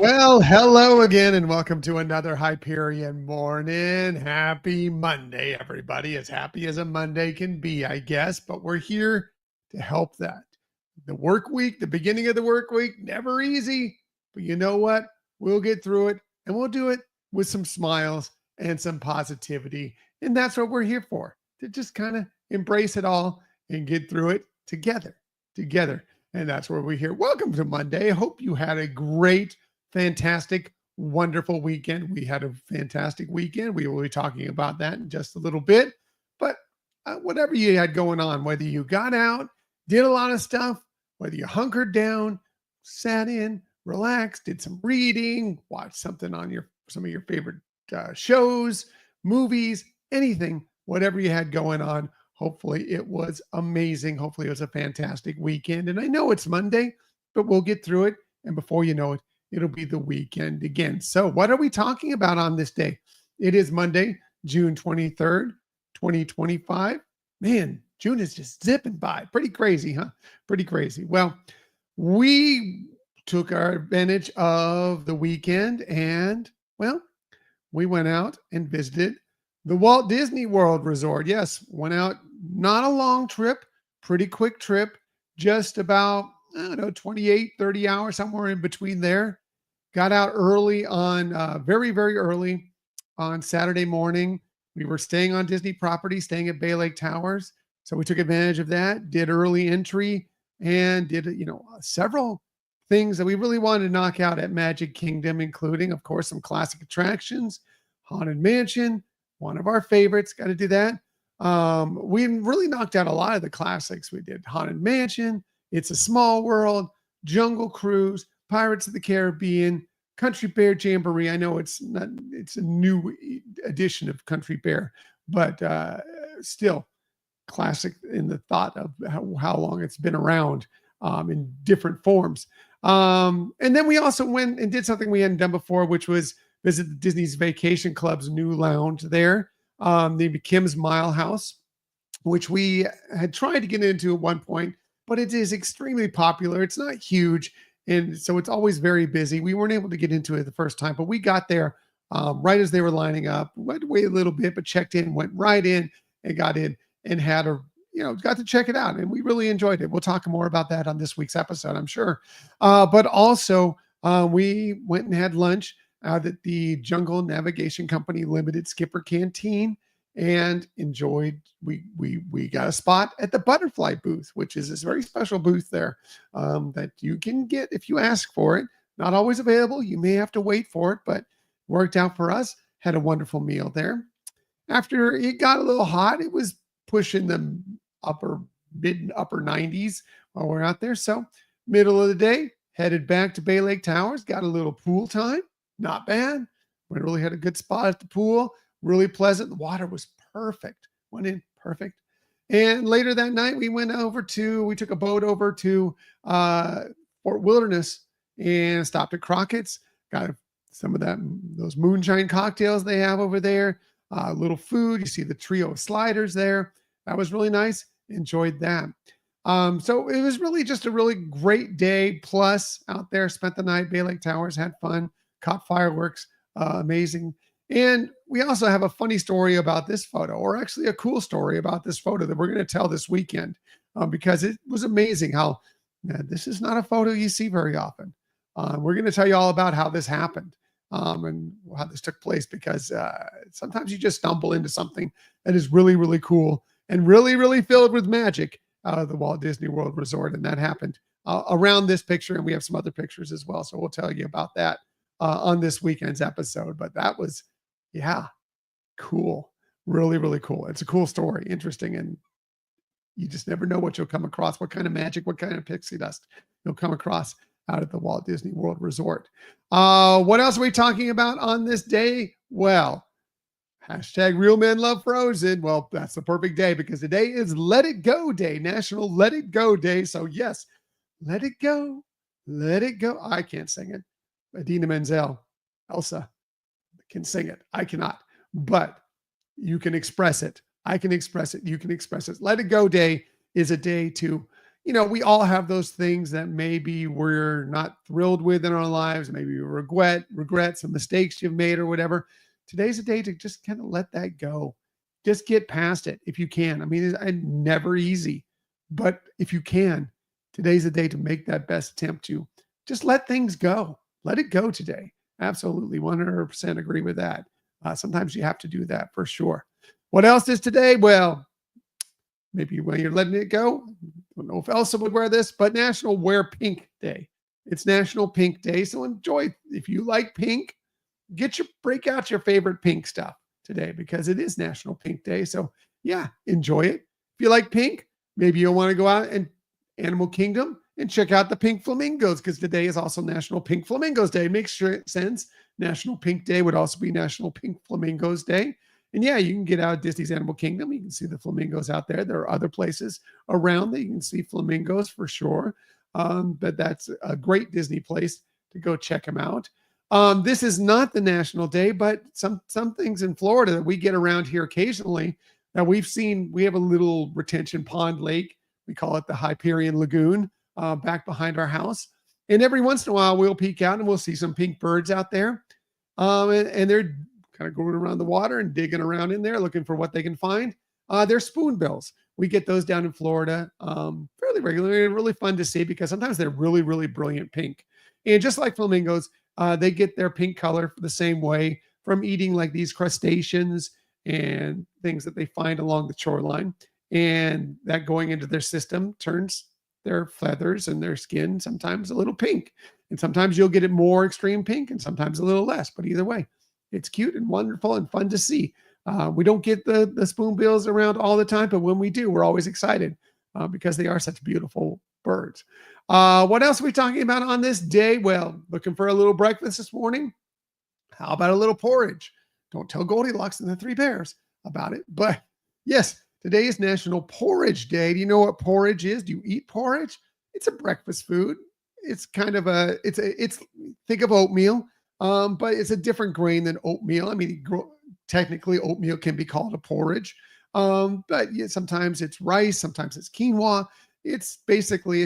Well, hello again, and welcome to another Hyperion morning. Happy Monday, everybody. As happy as a Monday can be, I guess, but we're here to help that. The work week, the beginning of the work week, never easy, but you know what? We'll get through it, and we'll do it with some smiles and some positivity. And that's what we're here for, to just kind of embrace it all and get through it together. And that's where we're here. Welcome to Monday. I hope you had a great, fantastic, wonderful weekend. We had a fantastic weekend. We will be talking about that in just a little bit. But whatever you had going on, whether you got out, did a lot of stuff, whether you hunkered down, sat in, relaxed, did some reading, watched something on some of your favorite shows, movies, anything, whatever you had going on. Hopefully it was amazing. Hopefully it was a fantastic weekend. And I know it's Monday, but we'll get through it. And before you know it, it'll be the weekend again. So what are we talking about on this day? It is Monday, June 23rd, 2025. Man, June is just zipping by. Pretty crazy, huh? Pretty crazy. Well, we took our advantage of the weekend and, well, we went out and visited the Walt Disney World Resort. Yes, went out, not a long trip, pretty quick trip, just about, I don't know, 28, 30 hours, somewhere in between there. Got out early on, very, very early on Saturday morning. We were staying on Disney property, staying at Bay Lake Towers. So we took advantage of that, did early entry, and did, several things that we really wanted to knock out at Magic Kingdom, including, of course, some classic attractions, Haunted Mansion, one of our favorites. Got to do that. We really knocked out a lot of the classics. We did Haunted Mansion, It's a Small World, Jungle Cruise, Pirates of the Caribbean, Country Bear Jamboree. I know it's a new edition of Country Bear, but still classic in the thought of how long it's been around in different forms. And then we also went and did something we hadn't done before, which was visit the Disney's Vacation Club's new lounge there, the Kim's Mile House, which we had tried to get into at one point, but it is extremely popular. It's not huge, and so it's always very busy. We weren't able to get into it the first time, but we got there right as they were lining up. We had to wait a little bit, but checked in, went right in, and got in and got to check it out, and we really enjoyed it. We'll talk more about that on this week's episode, I'm sure. But also, we went and had lunch out at the Jungle Navigation Company Limited Skipper Canteen and enjoyed. We got a spot at the Butterfly booth, which is this very special booth there that you can get if you ask for it. Not always available. You may have to wait for it, but worked out for us. Had a wonderful meal there. After it got a little hot, it was pushing the mid upper 90s while we're out there. So middle of the day, headed back to Bay Lake Towers, got a little pool time. Not bad. We really had a good spot at the pool. Really pleasant. The water was perfect. Went in perfect. And later that night, we took a boat over to Fort Wilderness and stopped at Crockett's. Got some of those moonshine cocktails they have over there. A little food. You see the trio of sliders there. That was really nice. Enjoyed that. So it was really just a really great day. Plus out there, spent the night, Bay Lake Towers, had fun, caught fireworks, amazing. And we also have a funny story about this photo, or actually a cool story about this photo that we're going to tell this weekend because it was amazing how this is not a photo you see very often. We're going to tell you all about how this happened and how this took place because sometimes you just stumble into something that is really, really cool and really, really filled with magic out of the Walt Disney World Resort. And that happened around this picture. And we have some other pictures as well. So we'll tell you about that on this weekend's episode. But that was, cool. Really, really cool. It's a cool story. Interesting. And you just never know what you'll come across, what kind of magic, what kind of pixie dust you'll come across out at the Walt Disney World Resort. What else are we talking about on this day? Well, hashtag Real Men Love Frozen. Well, that's the perfect day because today is Let It Go Day, National Let It Go Day. So yes, let it go. Let it go. I can't sing it. Idina Menzel, Elsa can sing it. I cannot, but you can express it. I can express it. You can express it. Let It Go Day is a day to we all have those things that maybe we're not thrilled with in our lives. Maybe you regret some mistakes you've made or whatever. Today's a day to just kind of let that go. Just get past it if you can. I mean, it's never easy, but if you can, today's a day to make that best attempt to just let things go. Let it go today. Absolutely. 100% agree with that. Sometimes you have to do that for sure. What else is today? Well, maybe when you're letting it go, I don't know if Elsa would wear this, but National Wear Pink Day. It's National Pink Day. So enjoy. If you like pink, break out your favorite pink stuff today because it is National Pink Day. So yeah, enjoy it. If you like pink, maybe you'll want to go out and Animal Kingdom and check out the pink flamingos because today is also National Pink Flamingos Day. Makes sense. National Pink Day would also be National Pink Flamingos Day. And yeah, you can get out of Disney's Animal Kingdom. You can see the flamingos out there. There are other places around that you can see flamingos for sure. But that's a great Disney place to go check them out. This is not the National Day, but some things in Florida that we get around here occasionally that we've seen. We have a little retention pond lake. We call it the Hyperion Lagoon back behind our house. And every once in a while, we'll peek out and we'll see some pink birds out there. And they're kind of going around the water and digging around in there, looking for what they can find. They're spoonbills. We get those down in Florida fairly regularly and really fun to see because sometimes they're really, really brilliant pink. And just like flamingos, they get their pink color the same way from eating like these crustaceans and things that they find along the shoreline. And that going into their system turns their feathers and their skin sometimes a little pink. And sometimes you'll get it more extreme pink and sometimes a little less. But either way, it's cute and wonderful and fun to see. We don't get the spoonbills around all the time, but when we do, we're always excited because they are such beautiful birds. What else are we talking about on this day? Well, looking for a little breakfast this morning. How about a little porridge? Don't tell Goldilocks and the Three Bears about it. But yes, today is National Porridge Day. Do you know what porridge is? Do you eat porridge? It's a breakfast food. It's kind of think of oatmeal, but it's a different grain than oatmeal. I mean, technically oatmeal can be called a porridge. But yeah, sometimes it's rice, sometimes it's quinoa. It's basically,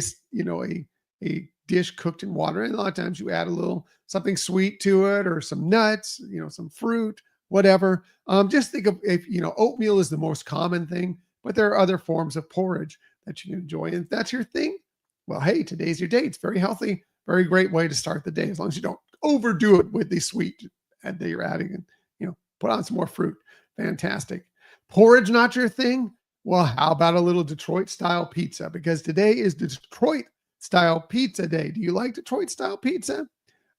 a dish cooked in water. And a lot of times you add a little something sweet to it or some nuts, some fruit, whatever. Just think of oatmeal is the most common thing, but there are other forms of porridge that you can enjoy. And if that's your thing, well, hey, today's your day. It's very healthy, very great way to start the day, as long as you don't overdo it with the sweet that you're adding and, put on some more fruit. Fantastic. Porridge, not your thing? Well, how about a little Detroit style pizza? Because today is Detroit style pizza day. Do you like Detroit style pizza?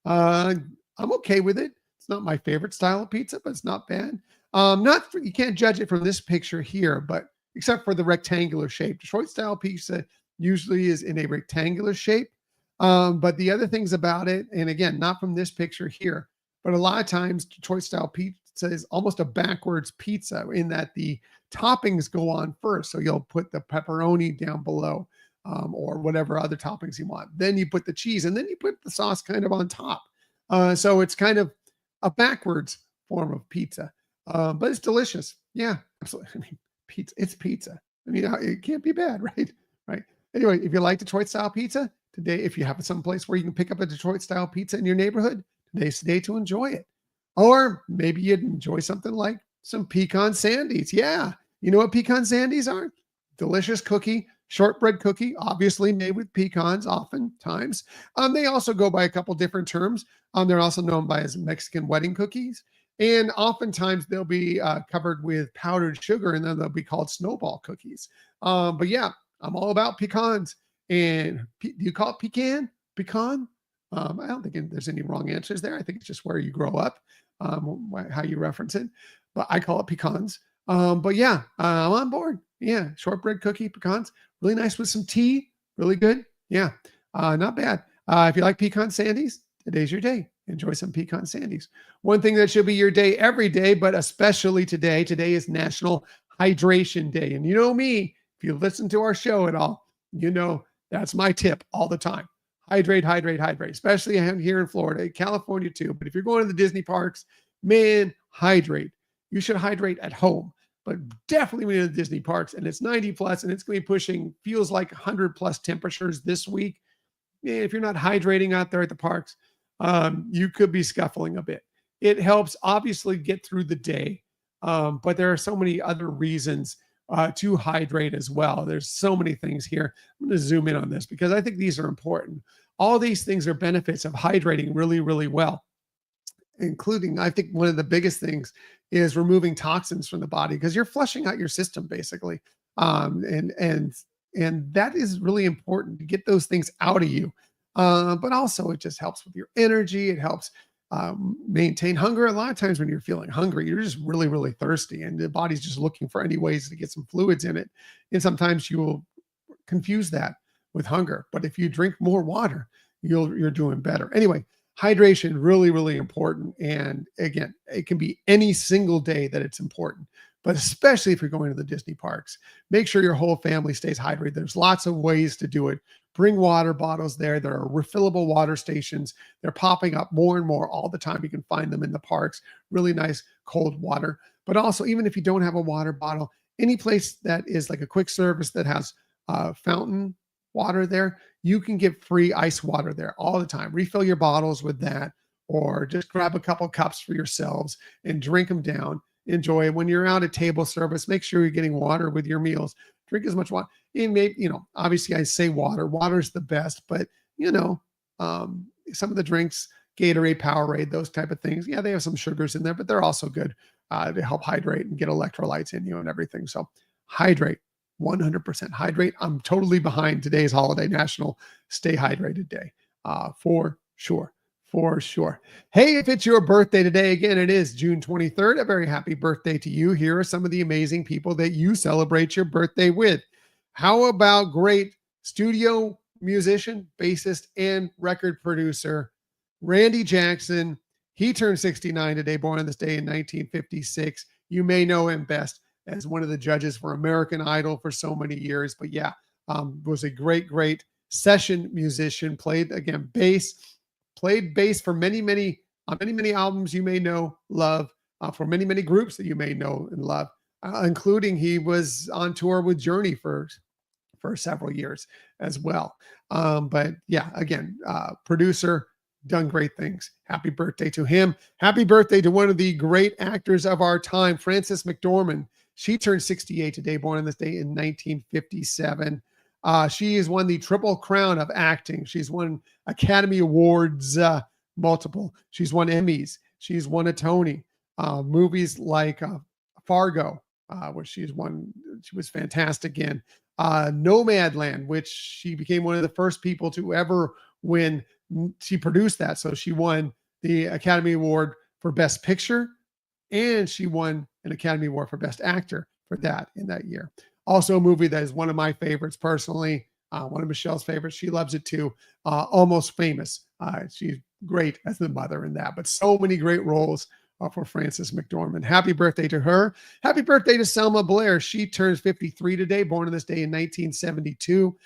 I'm okay with it. It's not my favorite style of pizza, but it's not bad. You can't judge it from this picture here, but except for the rectangular shape. Detroit style pizza usually is in a rectangular shape. But the other things about it, and again, not from this picture here, but a lot of times Detroit style pizza is almost a backwards pizza in that the toppings go on first. So you'll put the pepperoni down below or whatever other toppings you want. Then you put the cheese and then you put the sauce kind of on top. So it's kind of a backwards form of pizza, but it's delicious. Yeah, absolutely. I mean, pizza, it's pizza. I mean, it can't be bad, right? Right. Anyway, if you like Detroit style pizza today, if you have some place where you can pick up a Detroit style pizza in your neighborhood, today's the day to enjoy it. Or maybe you'd enjoy something like some pecan sandies. Yeah. You know what pecan sandies are? Delicious cookie, shortbread cookie, obviously made with pecans oftentimes. They also go by a couple different terms. They're also known by as Mexican wedding cookies. And oftentimes they'll be covered with powdered sugar and then they'll be called snowball cookies. But yeah, I'm all about pecans. And do you call it pecan? Pecan? I don't think there's any wrong answers there. I think it's just where you grow up, how you reference it. But I call it pecans. But yeah, I'm on board. Yeah, shortbread cookie, pecans, really nice with some tea, really good. Yeah, not bad. If you like pecan sandies, today's your day. Enjoy some pecan sandies. One thing that should be your day every day, but especially today is National Hydration Day. And you know me, if you listen to our show at all, you know that's my tip all the time. Hydrate, hydrate, hydrate, especially here in Florida, California too. But if you're going to the Disney parks, man, hydrate. You should hydrate at home. but definitely when you're in the Disney parks and it's 90 plus and it's going to be pushing, feels like 100 plus temperatures this week. If you're not hydrating out there at the parks, you could be scuffling a bit. It helps obviously get through the day, but there are so many other reasons to hydrate as well. There's so many things here. I'm going to zoom in on this because I think these are important. All these things are benefits of hydrating really, really well, including, I think one of the biggest things is removing toxins from the body because you're flushing out your system basically. And that is really important to get those things out of you. But also it just helps with your energy. It helps maintain hunger. A lot of times when you're feeling hungry, you're just really, really thirsty and the body's just looking for any ways to get some fluids in it. And sometimes you will confuse that with hunger. But if you drink more water, you're doing better. Anyway, hydration really, really important. And again, it can be any single day that it's important, but especially if you're going to the Disney parks, make sure your whole family stays hydrated. There's lots of ways to do it. Bring water bottles there. There are refillable water stations. They're popping up more and more all the time. You can find them in the parks. Really nice cold water. But also, even if you don't have a water bottle, any place that is like a quick service that has fountain water there, you can get free ice water there all the time. Refill your bottles with that, or just grab a couple cups for yourselves and drink them down. Enjoy it. When you're out at table service, make sure you're getting water with your meals. Drink as much water. And maybe, obviously I say water. Water is the best, but some of the drinks, Gatorade, Powerade, those type of things. Yeah, they have some sugars in there, but they're also good to help hydrate and get electrolytes in you and everything. So hydrate, 100% hydrate. I'm totally behind today's holiday national stay hydrated day for sure. For sure. Hey, if it's your birthday today, again, it is June 23rd. A very happy birthday to you. Here are some of the amazing people that you celebrate your birthday with. How about great studio musician, bassist, and record producer, Randy Jackson? He turned 69 today, born on this day in 1956. You may know him best as one of the judges for American Idol for so many years, but yeah, was a great, great session musician, played, again, bass. Played bass for many, many albums you may know, love, for many, many groups that you may know and love, including he was on tour with Journey for several years as well. But yeah, again, producer, done great things. Happy birthday to him. Happy birthday to one of the great actors of our time, Frances McDormand. She turned 68 today, born on this day in 1957. She has won the Triple Crown of acting. She's won Academy Awards, multiple. She's won Emmys. She's won a Tony. Movies like Fargo, which she's won. She was fantastic in. Nomadland, which she became one of the first people to ever win. She produced that, so she won the Academy Award for Best Picture, and she won an Academy Award for Best Actor for that in that year. Also a movie that is one of my favorites personally, one of Michelle's favorites. She loves it too. Almost Famous. She's great as the mother in that, but so many great roles for Frances McDormand. Happy birthday to her. Happy birthday to Selma Blair. She turns 53 today, born on this day in 1972,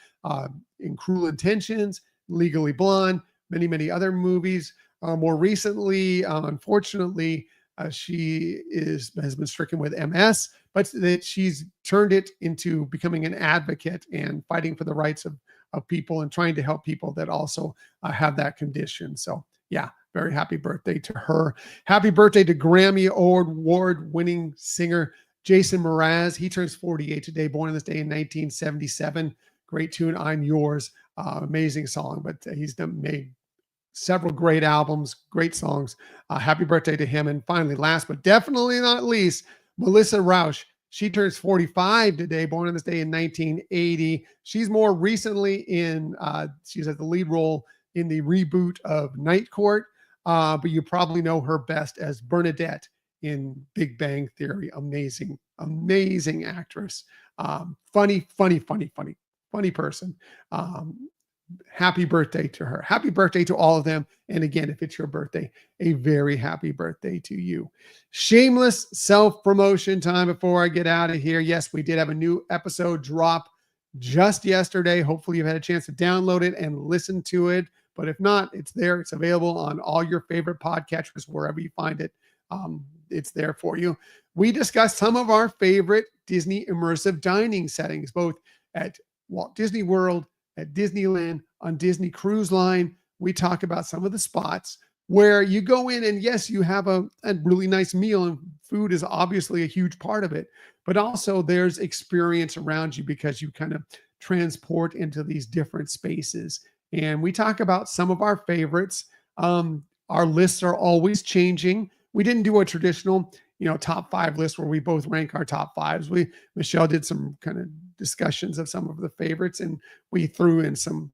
in Cruel Intentions, Legally Blonde, many, many other movies. More recently, unfortunately, she has been stricken with MS, but that she's turned it into becoming an advocate and fighting for the rights of people and trying to help people that also have that condition. So yeah, very happy birthday to her. Happy birthday to Grammy Award winning singer Jason Mraz. He turns 48 today, born on this day in 1977. Great tune, I'm Yours. Amazing song, but he's made several great albums, great songs. Happy birthday to him. And finally, last but definitely not least, Melissa Rauch. She turns 45 today, born on this day in 1980. She's more recently she's at the lead role in the reboot of Night Court, but you probably know her best as Bernadette in Big Bang Theory. Amazing, amazing actress. Funny person. Happy birthday to her. Happy birthday to all of them. And again, if it's your birthday, a very happy birthday to you. Shameless self-promotion time before I get out of here. Yes, we did have a new episode drop just yesterday. Hopefully you've had a chance to download it and listen to it. But if not, it's there. It's available on all your favorite podcatchers, wherever you find it. It's there for you. We discuss some of our favorite Disney immersive dining settings, both at Walt Disney World, at Disneyland, on Disney Cruise Line. We talk about some of the spots where you go in and yes, you have a really nice meal, and food is obviously a huge part of it, but also there's experience around you because you kind of transport into these different spaces. And we talk about some of our favorites. Our lists are always changing. We didn't do a traditional, top five list where we both rank our top fives. Michelle did some kind of discussions of some of the favorites, and we threw in some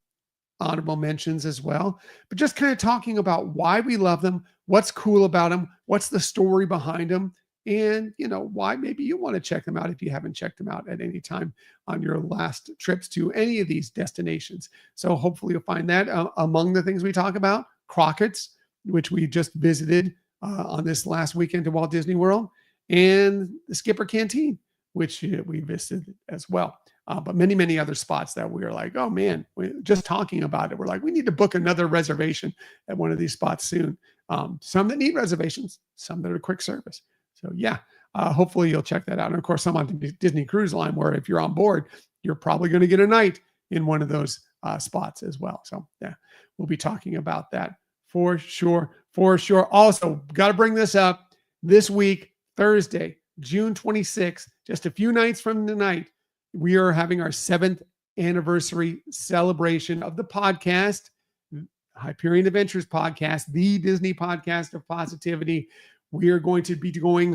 honorable mentions as well, but just kind of talking about why we love them, what's cool about them, what's the story behind them, and why maybe you want to check them out if you haven't checked them out at any time on your last trips to any of these destinations. So hopefully you'll find that among the things we talk about. Crockett's, which we just visited on this last weekend to Walt Disney World, and the Skipper Canteen, which we visited as well. But many, many other spots that we were like, oh man, just talking about it, we're like, we need to book another reservation at one of these spots soon. Some that need reservations, some that are quick service. So yeah, hopefully you'll check that out. And of course, some on Disney Cruise Line, where if you're on board, you're probably going to get a night in one of those spots as well. So yeah, we'll be talking about that for sure. For sure. Also, got to bring this up this week, Thursday, June 26th, just a few nights from tonight. We are having our 7th anniversary celebration of the podcast, Hyperion Adventures podcast, the Disney podcast of positivity. We are going to be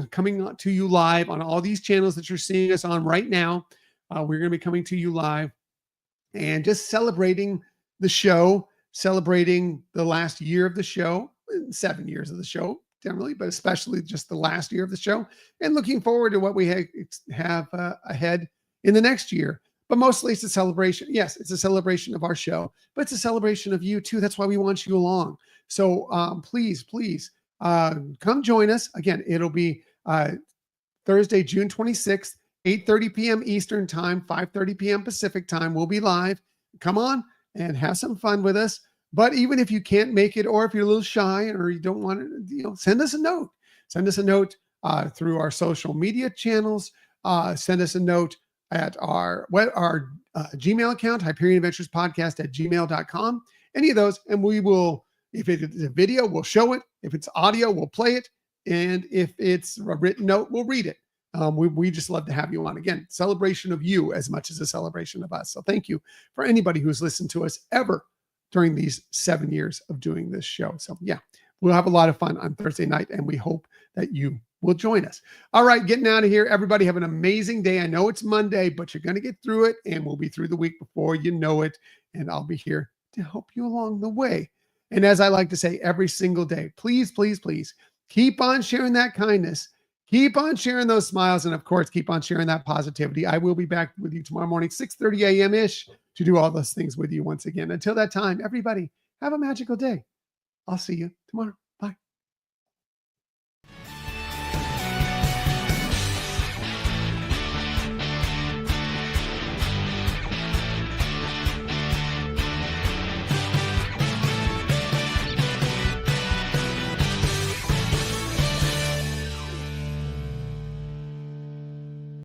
coming to you live on all these channels that you're seeing us on right now. We're going to be coming to you live and just celebrating the show, celebrating the last year of the show, 7 years of the show generally, but especially just the last year of the show, and looking forward to what we have ahead in the next year. But mostly it's a celebration. Yes, it's a celebration of our show, but it's a celebration of you too. That's why we want you along. So please come join us. Again, it'll be Thursday, June 26th, 8:30 p.m. Eastern time, 5:30 p.m. Pacific time. We'll be live. Come on and have some fun with us. But even if you can't make it, or if you're a little shy or you don't want to, send us a note. Send us a note through our social media channels. Send us a note at our Gmail account, HyperionAdventuresPodcast@gmail.com. Any of those, and we will, if it's a video, we'll show it. If it's audio, we'll play it. And if it's a written note, we'll read it. We just love to have you on. Again, celebration of you as much as a celebration of us. So thank you for anybody who's listened to us ever during these 7 years of doing this show. So yeah, we'll have a lot of fun on Thursday night, and we hope that you will join us. All right, getting out of here. Everybody have an amazing day. I know it's Monday, but you're going to get through it, and we'll be through the week before you know it. And I'll be here to help you along the way. And as I like to say every single day, please, please, please keep on sharing that kindness. Keep on sharing those smiles. And of course, keep on sharing that positivity. I will be back with you tomorrow morning, 6:30 a.m.-ish, to do all those things with you once again. Until that time, everybody, have a magical day. I'll see you tomorrow.